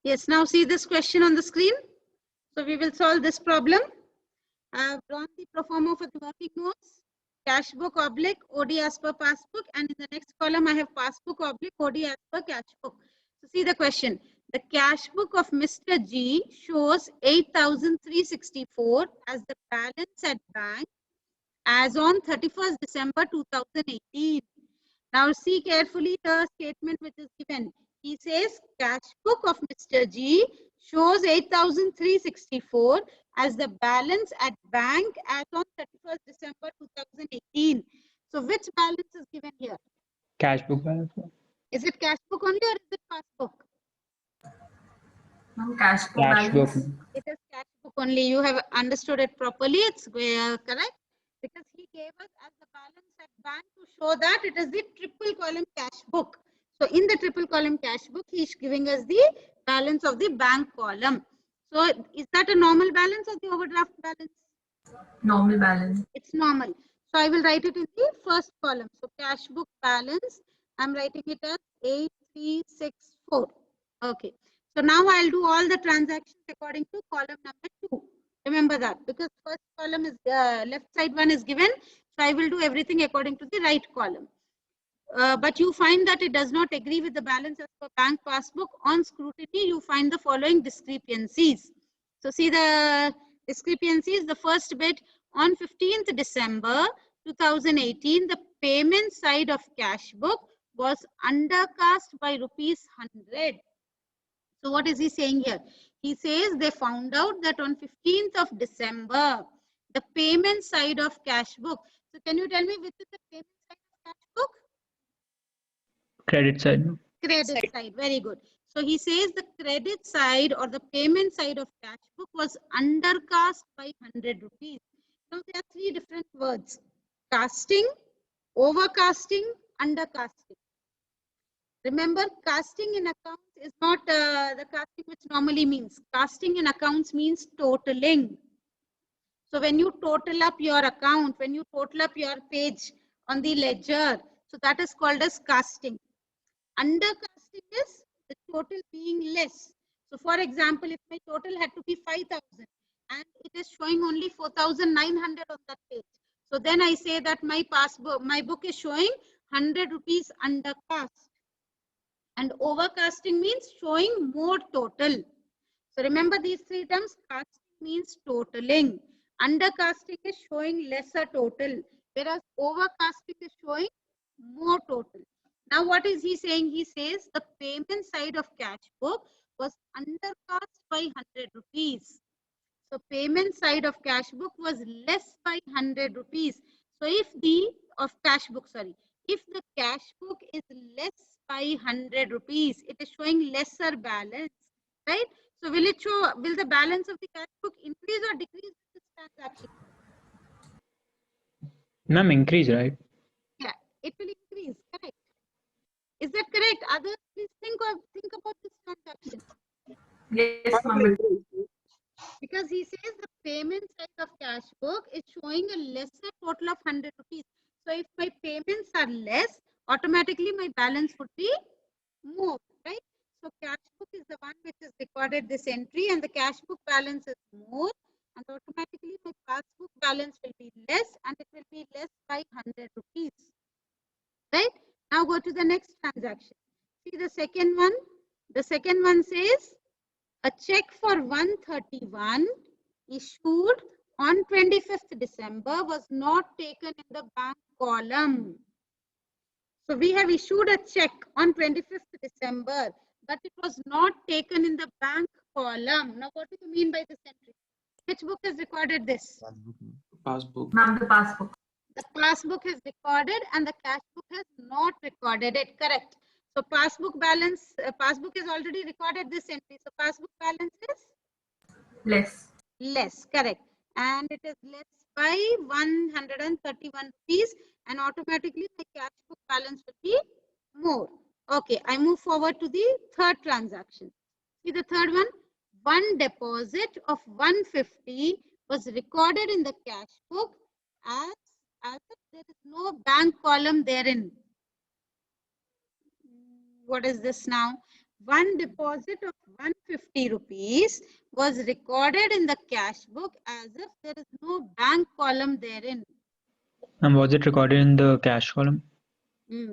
Yes, now see this question on the screen. So we will solve this problem. I have drawn the pro forma for the working notes. Cash book oblique OD as per passbook, and in the next column I have passbook oblique OD as per cash book. So see the question. The cash book of Mr. G shows 8,364 as the balance at bank as on 31st December 2018. Now see carefully the statement which is given. He says cash book of Mr. G shows 8,364 as the balance at bank as on 31st December 2018. So which balance is given here? Cash book balance. Is it cash book only or is it passbook? Cash book Cash book. balance. It is cash book only. You have understood it properly. It's correct. Because he gave us as the balance at bank to show that it is the triple column cash book. So in the triple column cash book, he is giving us the balance of the bank column. So is that a normal balance or the overdraft balance? Normal balance. It's normal. So I will write it in the first column. So cash book balance, I'm writing it as 8364. Okay. So now I'll do all the transactions according to column number 2. Remember that because first column is left side one is given. So I will do everything according to the right column. But you find that it does not agree with the balance as per bank passbook. On scrutiny, you find the following discrepancies. So see the discrepancies. The first bit, on 15th December 2018, the payment side of cash book was undercast by rupees 100. So what is he saying here? He says they found out that on 15th of December, the payment side of cash book. So can you tell me which is the payment side of cash book? Credit side. Credit side. Very good. So he says the credit side or the payment side of cash book was undercast by 100 rupees. Now there are three different words: casting, overcasting, undercasting. Remember, casting in accounts is not the casting which normally means. Casting in accounts means totaling. So when you total up your account, when you total up your page on the ledger, so that is called as casting. Undercasting is the total being less. So for example, if my total had to be 5,000 and it is showing only 4,900 on that page. So then I say that my book is showing 100 rupees undercast. And overcasting means showing more total. So remember these three terms. Casting means totaling. Undercasting is showing lesser total. Whereas overcasting is showing more total. Now what is he saying? He says the payment side of cash book was undercast by 100 rupees. So payment side of cash book was less by 100 rupees. So if the cash book is less by 100 rupees, it is showing lesser balance, right? So will the balance of the cash book increase or decrease in this transaction? Ma'am, increase, right? Yeah, it will increase, correct? Is that correct? Others, please think about this transaction. Yes, ma'am. Because he says the payment side of cash book is showing a lesser total of 100 rupees. So if my payments are less, automatically my balance would be more, right? So cash book is the one which is recorded this entry and the cash book balance is more, and automatically my passbook balance will be less and it will be less by 100 rupees, right? Now go to the next transaction. See the second one. The second one says a check for 131 issued on 25th December was not taken in the bank column. So we have issued a check on 25th December, but it was not taken in the bank column. Now what do you mean by this entry? Which book has recorded this? Passbook. Ma'am, the passbook. The passbook has recorded and the cash book has not recorded it, correct? So passbook balance, passbook has already recorded this entry. So passbook balance is Less. less, correct? And it is less by 131 rupees and automatically the cash book balance will be more. Okay, I move forward to the third transaction. See the third one? One deposit of 150 was recorded in the cash book as if there is no bank column therein. What is this now? one deposit of 150 rupees was recorded in the cash book as if there is no bank column therein. And was it recorded in the cash column?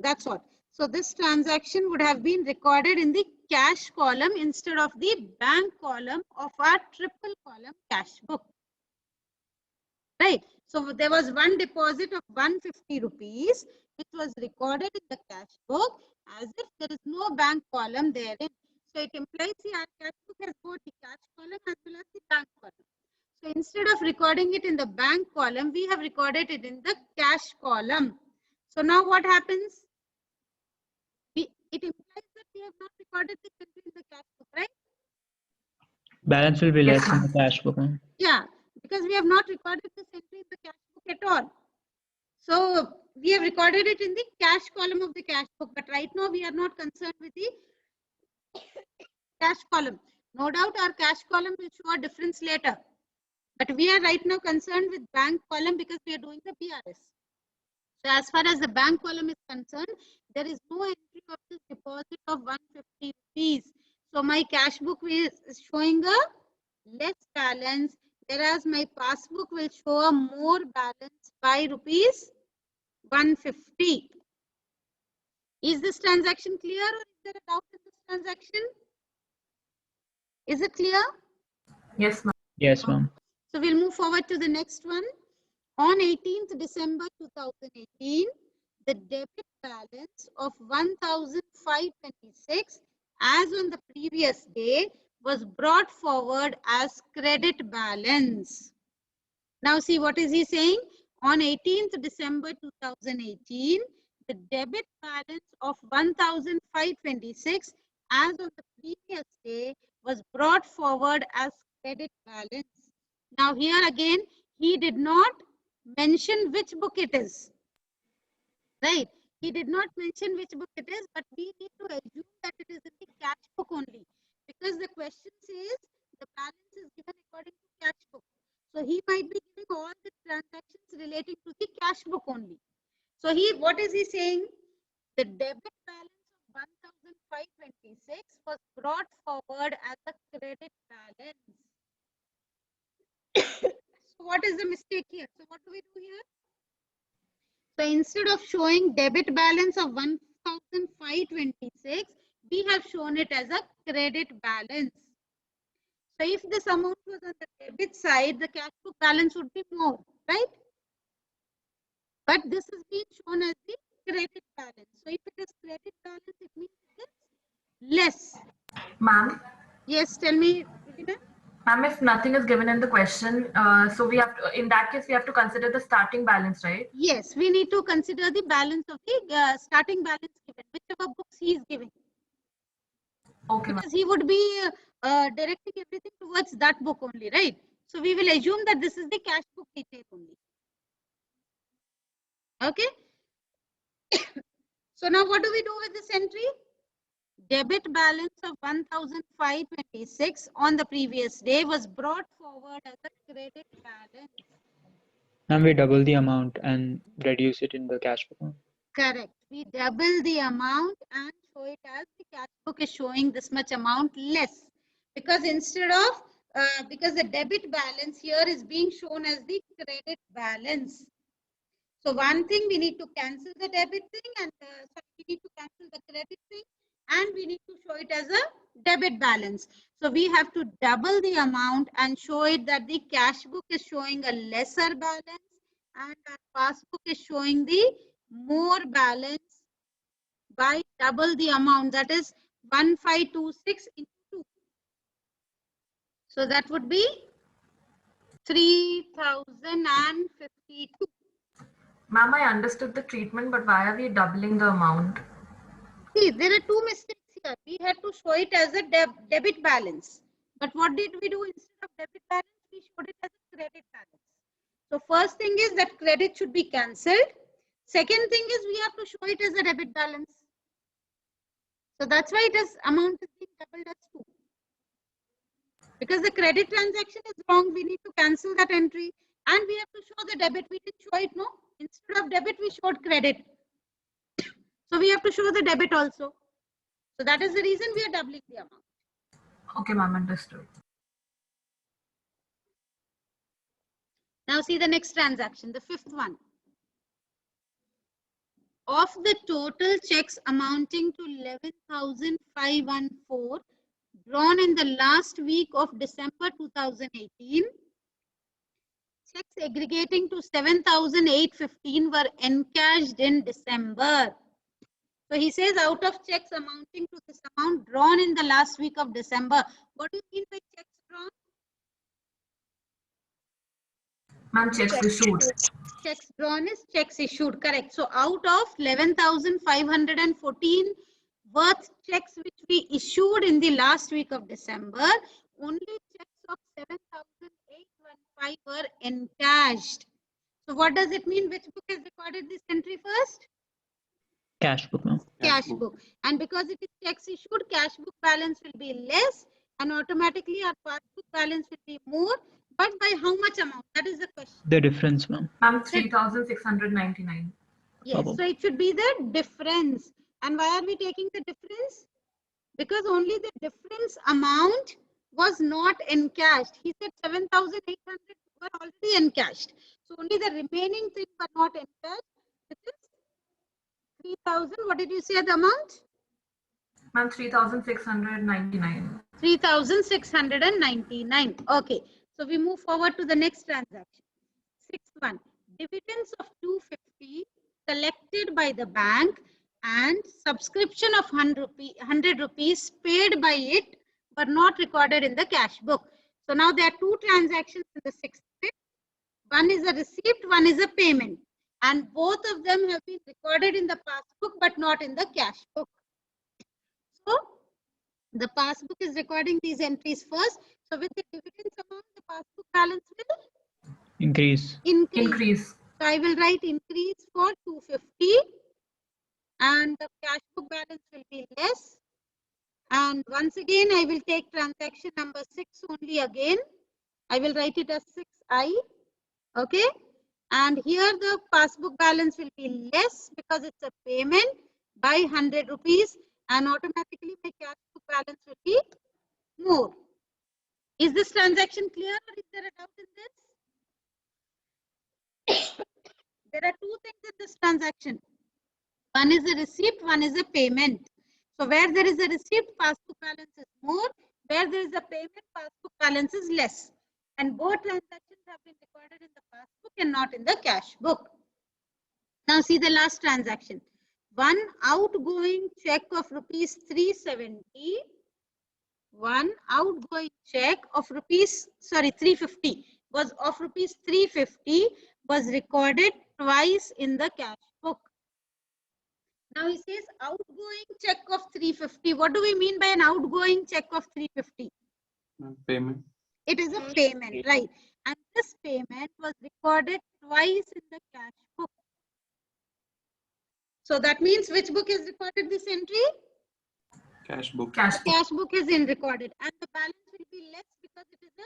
That's what. So this transaction would have been recorded in the cash column instead of the bank column of our triple column cash book. Right. So there was one deposit of 150 rupees, which was recorded in the cash book as if there is no bank column therein. So it implies the our cash book has both the cash column as well as the bank column. So instead of recording it in the bank column, we have recorded it in the cash column. So now what happens? It implies that we have not recorded this entry in the cash book, right? Balance will be Yes, less in the ma'am. cash book. Ma'am. Yeah, because we have not recorded this entry in the cash book at all. So we have recorded it in the cash column of the cash book, but right now we are not concerned with the cash column. No doubt our cash column will show a difference later, but we are right now concerned with bank column because we are doing the BRS. So as far as the bank column is concerned, there is no entry of this deposit of 150 rupees. So my cash book is showing a less balance, whereas my passbook will show a more balance by rupees 150. Is this transaction clear, or is there a doubt in this transaction? Is it clear? Yes, ma'am. Yes, ma'am. So we'll move forward to the next one. On 18th December 2018, the debit balance of 1,526 as on the previous day was brought forward as credit balance. Now see, what is he saying? On 18th December 2018, the debit balance of 1,526 as on the previous day was brought forward as credit balance. Now here again, he did not mention which book it is. Right? He did not mention which book it is, but we need to assume that it is in the cash book only, because the question says the balance is given according to cash book. So he might be giving all the transactions relating to the cash book only. So what is he saying? The debit balance of 1,526 was brought forward as a credit balance. So what is the mistake here? So what do we do here? So instead of showing debit balance of 1,526, we have shown it as a credit balance. So if this amount was on the debit side, the cash book balance would be more, right? But this is being shown as the credit balance. So if it is credit balance, it means it is less. Ma'am. Yes, tell me, Rivina. Ma'am, if nothing is given in the question, so we have to, in that case, we have to consider the starting balance, right? Yes, we need to consider the balance of the starting balance given, whichever books he is giving. Okay, ma'am. Because he would be directing everything towards that book only, right? So we will assume that this is the cash book detail only. Okay. So now what do we do with this entry? Debit balance of 1,526 on the previous day was brought forward as a credit balance. And we double the amount and reduce it in the cash book. Ma'am. Correct. We double the amount and show it as the cash book is showing this much amount less. Because instead of, because the debit balance here is being shown as the credit balance. So one thing, we need to cancel the debit thing, and we need to cancel the credit thing, and we need to show it as a debit balance. So we have to double the amount and show it that the cash book is showing a lesser balance and our passbook is showing the more balance by double the amount, that is 1,526 into 2. So that would be 3,052. Ma'am, I understood the treatment, but why are we doubling the amount? See, there are two mistakes here. We had to show it as a debit balance. But what did we do instead of debit balance? We showed it as a credit balance. So first thing is that credit should be cancelled. Second thing is we have to show it as a debit balance. So that's why it is amount is being doubled as 2. Because the credit transaction is wrong, we need to cancel that entry. And we have to show the debit. We didn't show it, no? Instead of debit, we showed credit. So we have to show the debit also. So that is the reason we are doubling the amount. Okay, ma'am, understood. Now see the next transaction, the fifth one. Of the total checks amounting to 11,514 drawn in the last week of December 2018, checks aggregating to 7,815 were encashed in December. So he says out of checks amounting to this amount drawn in the last week of December. What do you mean by checks drawn? Ma'am, checks issued. Checks drawn is checks issued, correct. So out of 11,514 worth checks which we issued in the last week of December, only checks of 7,815 were encashed. So what does it mean? Which book has recorded this entry first? Cash book, ma'am. Cash book. And because it is checks issued, cash book balance will be less and automatically our passbook balance will be more. But by how much amount? That is the question. The difference, ma'am. Ma'am, 3,699. Yes, so it should be the difference. And why are we taking the difference? Because only the difference amount was not encashed. He said 7,800 were already encashed. So only the remaining things were not encashed. Which is 3,000. What did you say the amount? Ma'am, 3,699. 3,699. Okay. So we move forward to the next transaction. Sixth one. Dividends of 250 collected by the bank and subscription of 100 rupees paid by it but not recorded in the cash book. So now there are two transactions in the sixth bit. One is a receipt, one is a payment. And both of them have been recorded in the passbook but not in the cash book. So the passbook is recording these entries first. So with the dividends amount, the passbook balance will Increase. Increase. So I will write increase for 250 and the cash book balance will be less. And once again, I will take transaction number 6 only again. I will write it as 6I. Okay. And here the passbook balance will be less because it's a payment by 100 rupees and automatically my cash book balance will be more. Is this transaction clear or is there a doubt in this? There are two things in this transaction. One is a receipt, one is a payment. So where there is a receipt, passbook balance is more. Where there is a payment, passbook balance is less. And both transactions have been recorded in the passbook and not in the cash book. Now see the last transaction. One outgoing check of rupees 370. One outgoing check of rupees, 350 was of rupees 350 was recorded twice in the cash book. Now he says outgoing check of 350. What do we mean by an outgoing check of 350? Payment. It is a payment, right? And this payment was recorded twice in the cash book. So that means which book has recorded this entry? Cash book. Cash The book. cash book is in recorded and the balance will be less because it is a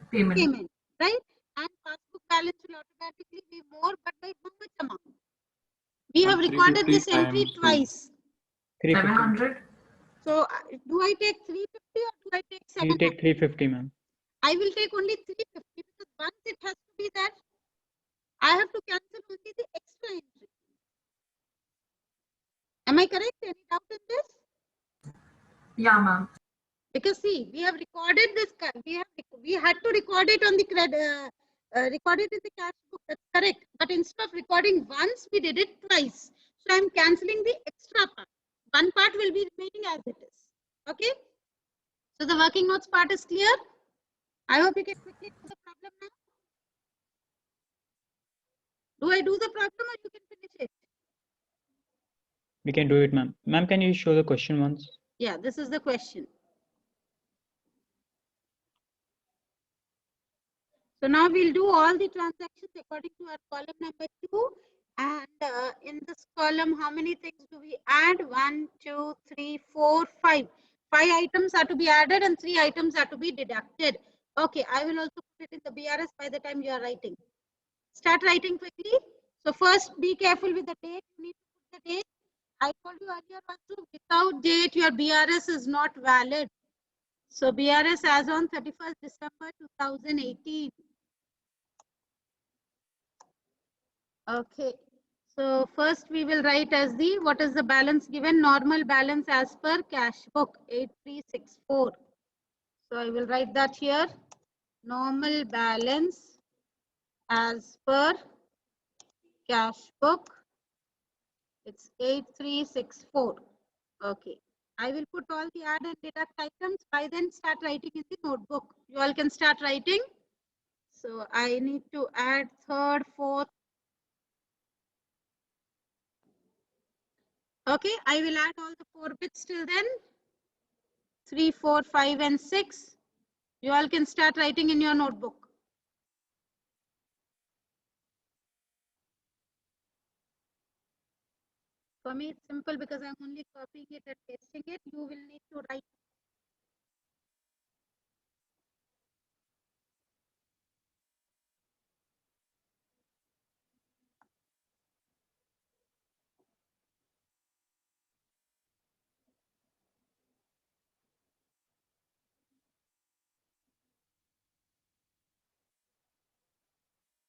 Payment. payment, right? And passbook balance will automatically be more, but by how much amount? We have recorded this entry 350 twice. 350. 700. So do I take 350 or do I take You 700? take 350, ma'am. I will take only 350 because once it has to be that, I have to cancel only the extra entry. Am I correct? Any doubt in this? Yeah, ma'am. Because see, we have recorded this. We had to record it on the credit. Record it in the cash book. That's correct. But instead of recording once, we did it twice. So I'm canceling the extra part. One part will be remaining as it is. Okay. So the working notes part is clear. I hope you can quickly do the problem now. Do I do the problem or you can finish it? We can do it, ma'am. Ma'am, can you show the question once? Yeah, this is the question. So now we'll do all the transactions according to our column number 2. And in this column, how many things do we add? 1, 2, 3, 4, 5. 5 items are to be added and 3 items are to be deducted. Okay, I will also put it in the BRS by the time you are writing. Start writing quickly. So first, be careful with the date. You need to put the date. I told you earlier also, without date, your BRS is not valid. So BRS as on 31st December 2018. Okay. So first we will write as the, what is the balance given? Normal balance as per cash book 8364. So I will write that here. Normal balance as per cash book. It's 8364. Okay. I will put all the add and deduct items. By then start writing in the notebook. You all can start writing. So I need to add third, fourth. Okay, I will add all the 4 bits till then. 3, 4, 5, and 6. You all can start writing in your notebook. For me, it's simple because I'm only copying it and pasting it. You will need to write.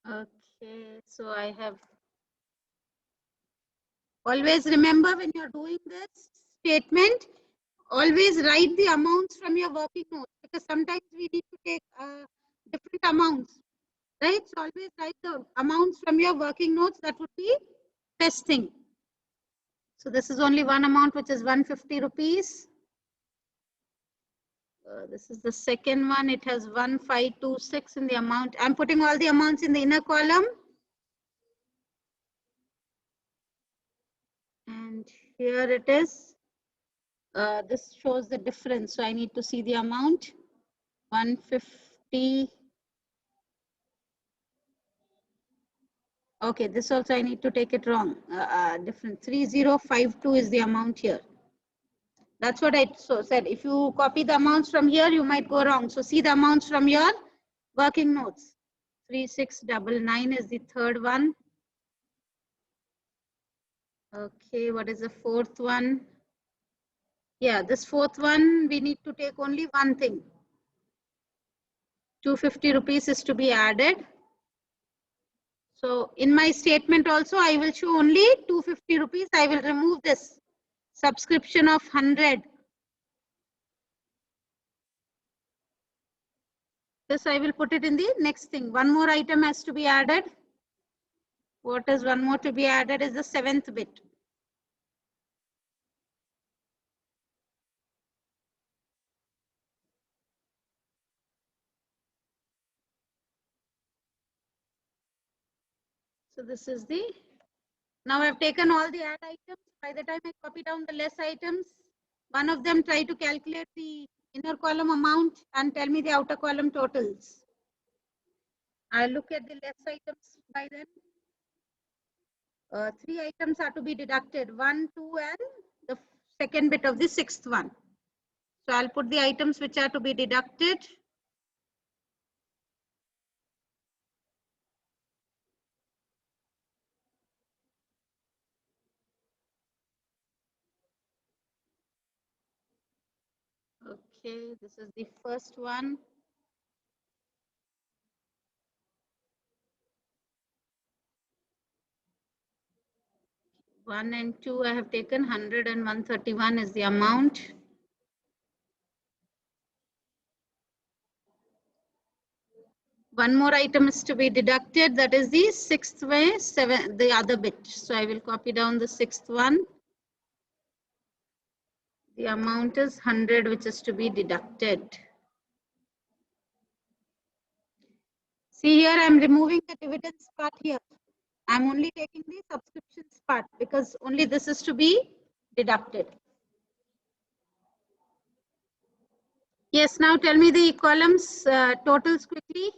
Okay, so I have. Always remember when you're doing this statement, always write the amounts from your working notes, because sometimes we need to take different amounts, right? So always write the amounts from your working notes. That would be best thing. So this is only one amount, which is 150 rupees. This is the second one. It has 1526 in the amount. I'm putting all the amounts in the inner column. And here it is. This shows the difference. So I need to see the amount. 150. Okay, this also I need to take it wrong. Different. 3052 is the amount here. That's what I said. If you copy the amounts from here, you might go wrong. So see the amounts from your working notes. 3699 is the third one. Okay, what is the fourth one? Yeah, this fourth one, we need to take only one thing. 250 rupees is to be added. So in my statement also, I will show only 250 rupees. I will remove this subscription of 100. This I will put it in the next thing. One more item has to be added. What is one more to be added is the 7th bit. So this is the, now I've taken all the add items. By the time I copy down the less items, one of them try to calculate the inner column amount and tell me the outer column totals. I'll look at the less items by then. 3 items are to be deducted, 1, 2, and the second bit of the 6th one. So I'll put the items which are to be deducted. Okay, this is the first one. One and two I have taken. 100 and 131 is the amount. One more item is to be deducted. That is the 6th way, 7, the other bit. So I will copy down the 6th one. The amount is 100, which is to be deducted. See here, I'm removing the dividends part here. I'm only taking the subscriptions part because only this is to be deducted. Yes, now tell me the columns totals quickly.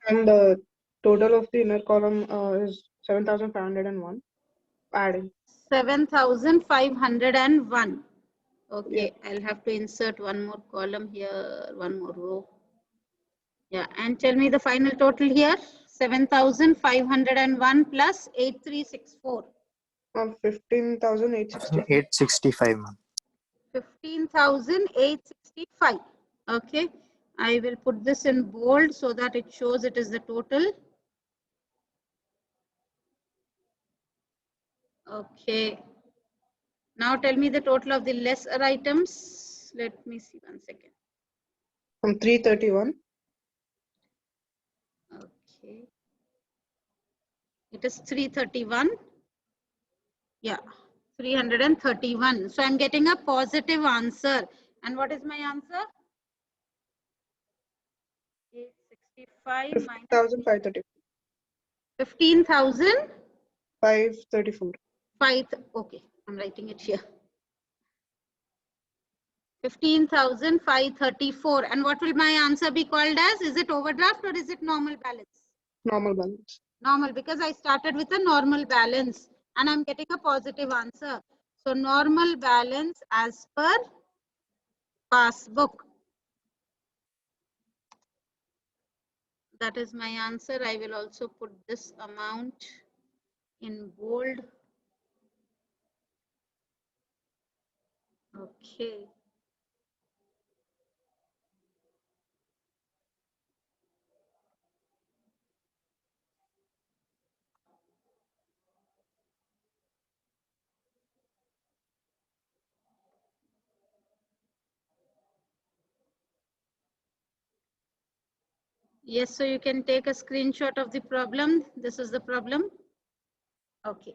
And the total of the inner column is 7,501. Adding 7,501. Okay, yeah. I'll have to insert one more column here, one more row. Yeah, and tell me the final total here. 7,501 plus 8364. 15,860. 865, ma'am. 15,865. Okay. I will put this in bold so that it shows it is the total. Okay. Now tell me the total of the lesser items. Let me see 1 second. From 331. Okay. It is 331. Yeah, 331. So I'm getting a positive answer. And what is my answer? 865 minus 15,534. 15,000. 534. Okay, I'm writing it here. 15,534. And what will my answer be called as? Is it overdraft or is it normal balance? Normal balance. Normal, because I started with a normal balance and I'm getting a positive answer. So normal balance as per passbook. That is my answer. I will also put this amount in bold. Okay. Yes, so you can take a screenshot of the problem. This is the problem. Okay.